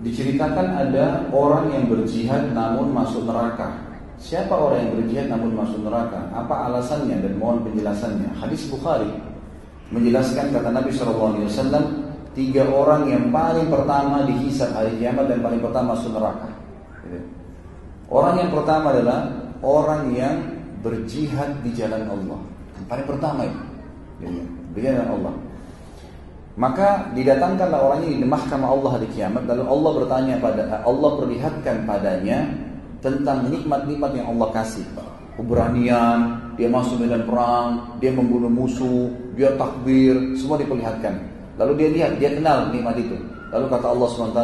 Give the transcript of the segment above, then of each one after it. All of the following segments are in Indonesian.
Diceritakan ada orang yang berjihad namun masuk neraka. Siapa orang yang berjihad namun masuk neraka? Apa alasannya dan mohon penjelasannya. Hadis Bukhari menjelaskan kata Nabi SAW, 3 orang yang paling pertama dihisab hari kiamat dan paling pertama masuk neraka. Orang yang pertama adalah orang yang berjihad di jalan Allah. Yang paling pertama itu, di jalan Allah. Maka didatangkanlah orang ini di mahkamah Allah di kiamat, lalu Allah perlihatkan padanya tentang nikmat-nikmat yang Allah kasih. Keberanian, dia masuk medan perang, dia membunuh musuh, dia takbir, semua diperlihatkan. Lalu dia lihat, dia kenal nikmat itu. Lalu kata Allah SWT,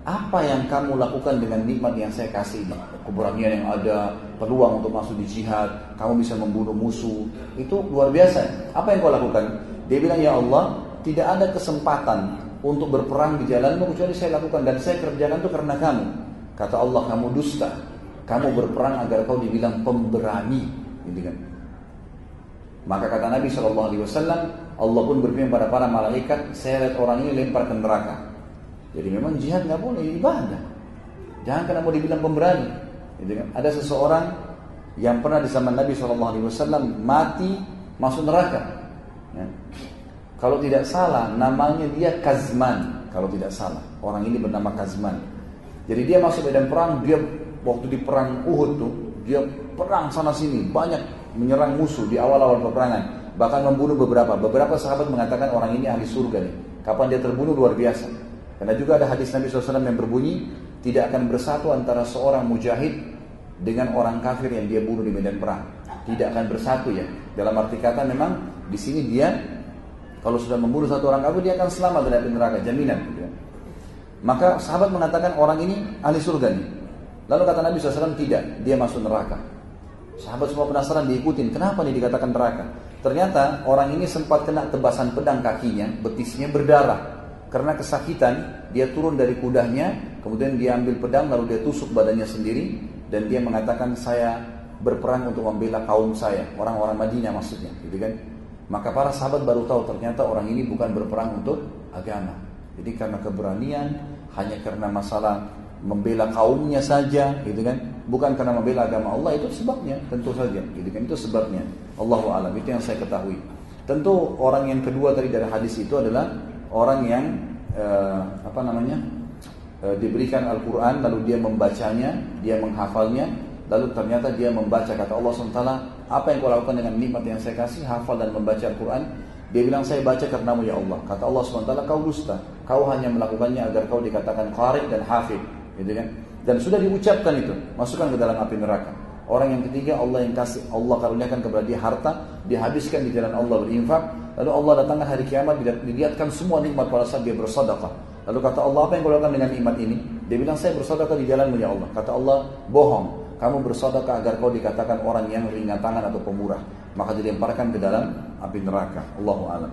apa yang kamu lakukan dengan nikmat yang saya kasih ini? Keberanian yang ada, peluang untuk masuk di jihad, kamu bisa membunuh musuh, itu luar biasa. Apa yang kau lakukan? Dia bilang, ya Allah, tidak ada kesempatan untuk berperang di jalanmu kecuali saya lakukan, dan saya kerjakan itu karena kamu. Kata Allah, kamu dusta. Kamu berperang agar kau dibilang pemberani, gitu kan? Maka kata Nabi SAW, Allah pun berfirman pada para malaikat, saya lihat orang ini lempar ke neraka. Jadi memang jihad nggak boleh, ibadah. Jangan karena mau dibilang pemberani, gitu kan? Ada seseorang yang pernah di zaman Nabi SAW mati masuk neraka. Ya. Kalau tidak salah, namanya dia Kazman. Kalau tidak salah, orang ini bernama Kazman. Jadi dia masuk medan perang, dia waktu di perang Uhud tuh, dia perang sana sini, banyak menyerang musuh di awal-awal peperangan, bahkan membunuh beberapa sahabat mengatakan orang ini ahli surga nih. Kapan dia terbunuh luar biasa. Karena juga ada hadis Nabi SAW yang berbunyi, tidak akan bersatu antara seorang mujahid dengan orang kafir yang dia bunuh di medan perang. Tidak akan bersatu ya. Dalam arti kata memang di sini dia kalau sudah membunuh satu orang kafir, dia akan selamat dari api neraka, jaminan. Gitu ya. Maka sahabat mengatakan orang ini ahli surga nih. Lalu kata Nabi SAW, tidak, dia masuk neraka. Sahabat semua penasaran, diikutin, kenapa nih dikatakan neraka? Ternyata orang ini sempat kena tebasan pedang kakinya, betisnya berdarah. Karena kesakitan, dia turun dari kudanya, kemudian dia ambil pedang, lalu dia tusuk badannya sendiri, dan dia mengatakan, saya berperang untuk membela kaum saya, orang-orang Madinah maksudnya, gitu kan? Maka para sahabat baru tahu ternyata orang ini bukan berperang untuk agama. Jadi karena keberanian, hanya karena masalah membela kaumnya saja, gitu kan? Bukan karena membela agama Allah, itu sebabnya, tentu saja, gitu kan? Itu sebabnya. Allahu a'lam, itu yang saya ketahui. Tentu orang yang kedua tadi dari hadis itu adalah orang yang diberikan Al-Quran, lalu dia membacanya, dia menghafalnya, lalu ternyata dia membaca kata Allah SWT, apa yang kau lakukan dengan nikmat yang saya kasih, hafal dan membaca Al-Quran? Dia bilang, saya baca karenamu ya Allah. Kata Allah SWT, kau dusta, kau hanya melakukannya agar kau dikatakan qari dan hafid, gitu kan? Dan sudah diucapkan itu, masukkan ke dalam api neraka. Orang yang ketiga, Allah yang kasih, Allah karuniakan kepada dia harta, dihabiskan di jalan Allah berinfak, lalu Allah datangkan hari kiamat, dilihatkan semua nikmat pada saat dia bersedekah. Lalu kata Allah, apa yang kau lakukan dengan nikmat ini? Dia bilang, saya bersedekah di jalanmu ya Allah. Kata Allah, bohong, kamu bersedekah agar kau dikatakan orang yang ringan tangan atau pemurah. Maka dilemparkan ke dalam api neraka. Allahu a'lam.